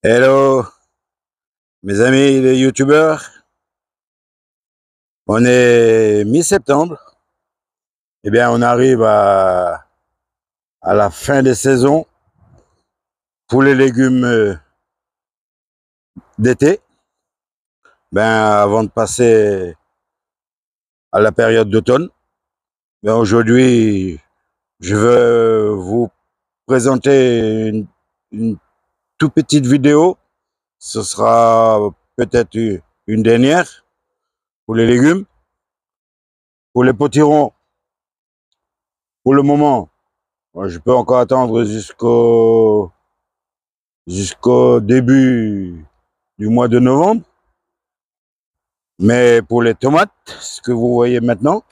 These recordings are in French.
Hello, mes amis les youtubeurs. On est mi-septembre. Eh bien, on arrive à la fin des saisons pour les légumes d'été. Ben, avant de passer à la période d'automne, ben aujourd'hui, je veux vous présenter une toute petite vidéo. Ce sera peut-être une dernière pour les légumes. Pour les potirons, pour le moment, je peux encore attendre jusqu'au début du mois de novembre. Mais pour les tomates, ce que vous voyez maintenant,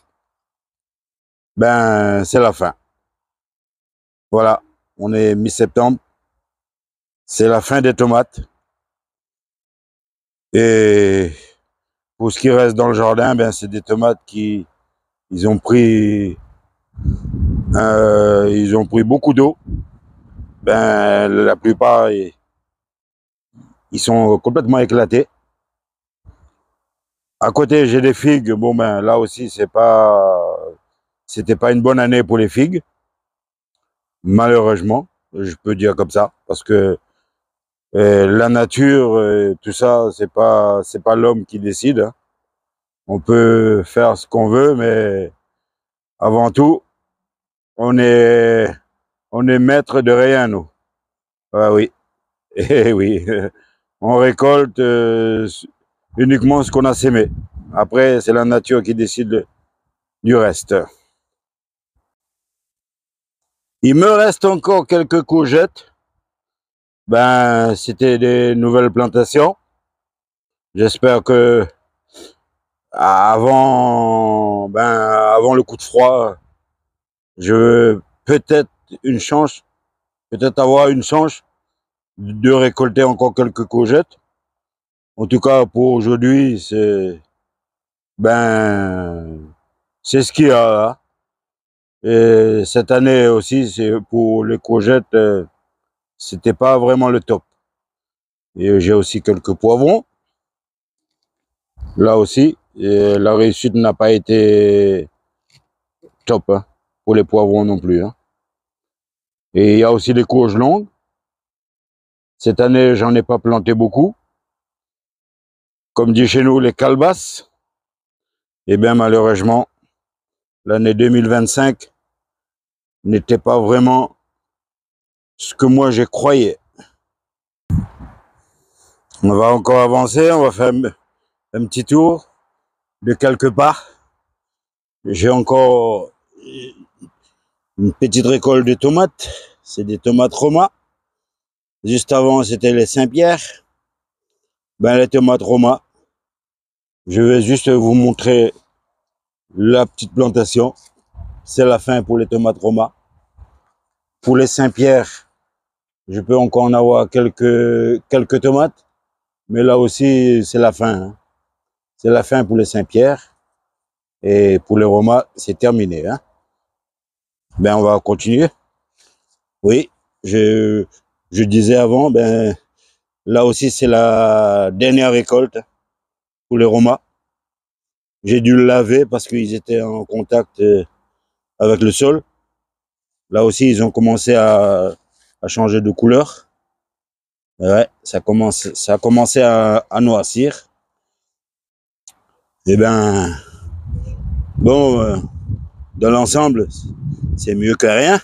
ben c'est la fin. Voilà, on est mi-septembre, c'est la fin des tomates. Et pour ce qui reste dans le jardin, ben c'est des tomates qui ils ont pris beaucoup d'eau. Ben la plupart ils sont complètement éclatés. À côté, j'ai des figues. Bon ben là aussi c'était pas une bonne année pour les figues. Malheureusement, je peux dire comme ça, parce que la nature, tout ça, c'est pas l'homme qui décide, hein. On peut faire ce qu'on veut, mais avant tout, on est, on est maître de rien, nous. Ah oui, et oui, on récolte uniquement ce qu'on a sémé. Après, c'est la nature qui décide du reste. Il me reste encore quelques courgettes. Ben, c'était des nouvelles plantations. J'espère que avant le coup de froid, je veux peut-être avoir une chance de récolter encore quelques courgettes. En tout cas, pour aujourd'hui, ben, c'est ce qu'il y a là. Et cette année aussi, c'est pour les courgettes, c'était pas vraiment le top. Et j'ai aussi quelques poivrons. Là aussi, et la réussite n'a pas été top, hein, pour les poivrons non plus, hein. Et il y a aussi des courges longues. Cette année, j'en ai pas planté beaucoup. Comme dit chez nous, les calebasses. Eh bien, malheureusement, l'année 2025 n'était pas vraiment ce que moi je croyais. On va encore avancer, on va faire un petit tour de quelque part. J'ai encore une petite récolte de tomates. C'est des tomates Roma. Juste avant, c'était les Saint-Pierre. Ben, les tomates Roma. Je vais juste vous montrer la petite plantation. C'est la fin pour les tomates Roma. Pour les Saint-Pierre, je peux encore en avoir quelques tomates. Mais là aussi, c'est la fin, hein. C'est la fin pour les Saint-Pierre. Et pour les Roma, c'est terminé, hein. Ben, on va continuer. Oui, je disais avant, ben, là aussi, c'est la dernière récolte pour les Roma. J'ai dû le laver parce qu'ils étaient en contact avec le sol. Là aussi, ils ont commencé à changer de couleur. Ouais, ça a commencé à noircir. Eh ben, bon, dans l'ensemble, c'est mieux que rien.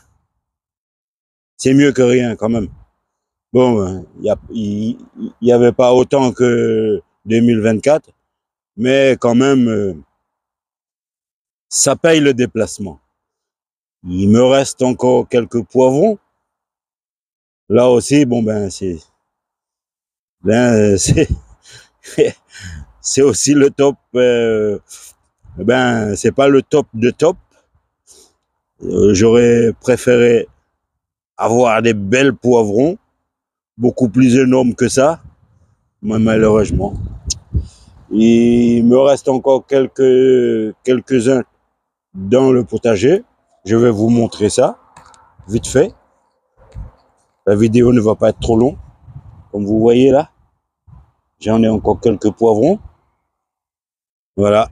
C'est mieux que rien quand même. Bon, il y avait pas autant que 2024, mais quand même, ça paye le déplacement. Il me reste encore quelques poivrons. Là aussi, bon ben c'est c'est aussi le top. Ben c'est pas le top de top. J'aurais préféré avoir des belles poivrons, beaucoup plus énormes que ça, mais malheureusement. Il me reste encore quelques-uns dans le potager. Je vais vous montrer ça, vite fait. La vidéo ne va pas être trop longue. comme vous voyez là. J'en ai encore quelques poivrons. Voilà.